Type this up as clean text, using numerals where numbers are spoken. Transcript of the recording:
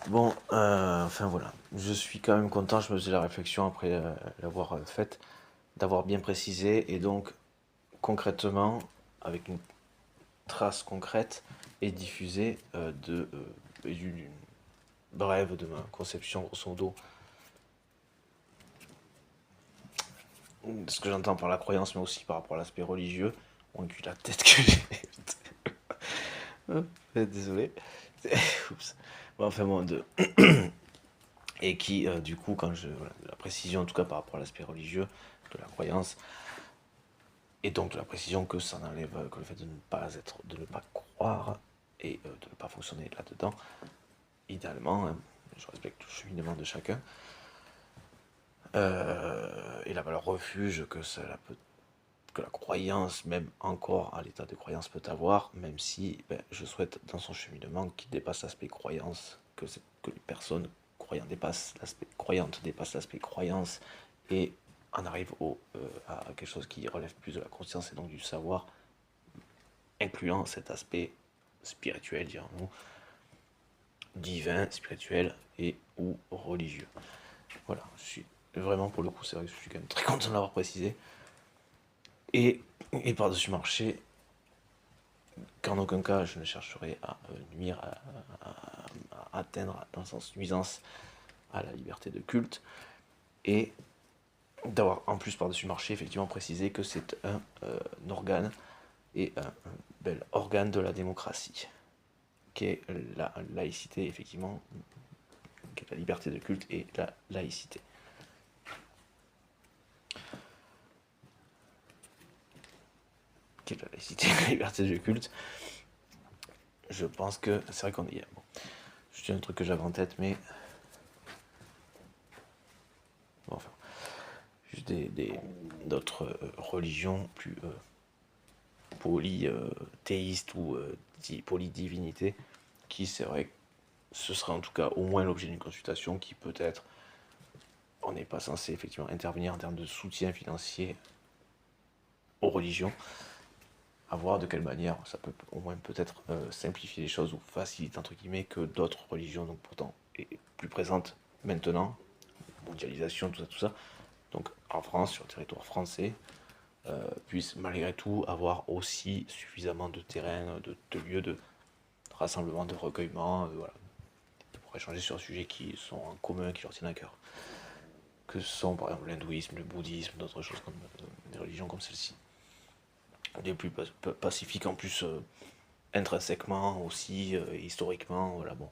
Bon, enfin voilà, je suis quand même content, je me faisais la réflexion après l'avoir faite, d'avoir bien précisé, et donc concrètement, avec une trace concrète et diffusée d'une brève de ma conception, grosso modo, de ce que j'entends par la croyance, mais aussi par rapport à l'aspect religieux. On cul la tête que j'ai. Désolé. Oups. Bon, enfin bon, et qui, du coup, voilà, la précision, en tout cas par rapport à l'aspect religieux, de la croyance, et donc de la précision que ça n'enlève que le fait de ne pas croire et de ne pas fonctionner là-dedans, idéalement, hein, je respecte le cheminement de chacun, et la valeur refuge que la croyance, même encore à l'état de croyance, peut avoir, même si je souhaite dans son cheminement qu'il dépasse l'aspect croyance, que les personnes croyantes dépassent l'aspect croyance et on arrive à quelque chose qui relève plus de la conscience et donc du savoir, incluant cet aspect spirituel, dirons-nous, divin, spirituel et ou religieux. Voilà, je suis vraiment, pour le coup, c'est vrai que je suis quand même très content de l'avoir précisé. Et par-dessus marché, qu'en aucun cas je ne chercherai à nuire, à atteindre, dans le sens nuisance, à la liberté de culte, et d'avoir en plus par-dessus marché effectivement précisé que c'est un organe et un bel organe de la démocratie, qui est la laïcité, effectivement, qui est la liberté de culte et la laïcité. Qui est la laïcité et la liberté de culte. Je pense que c'est vrai qu'on est. Bon, je dis un truc que j'avais en tête, mais. Bon, enfin. Juste d'autres religions plus polythéistes ou polydivinité, qui, c'est vrai, ce serait en tout cas au moins l'objet d'une consultation qui peut-être on n'est pas censé effectivement intervenir en termes de soutien financier aux religions, à voir de quelle manière ça peut au moins peut-être simplifier les choses ou faciliter entre guillemets que d'autres religions, donc pourtant est plus présentes maintenant, mondialisation, tout ça. Donc en France, sur le territoire français, puissent malgré tout avoir aussi suffisamment de terrain, de lieux de rassemblement, de recueillement, voilà, pour échanger sur un sujet qui sont en commun, qui leur tiennent à cœur. Que ce sont par exemple l'hindouisme, le bouddhisme, d'autres choses comme des religions comme celle-ci. Des plus pacifiques en plus, intrinsèquement aussi, historiquement, voilà bon.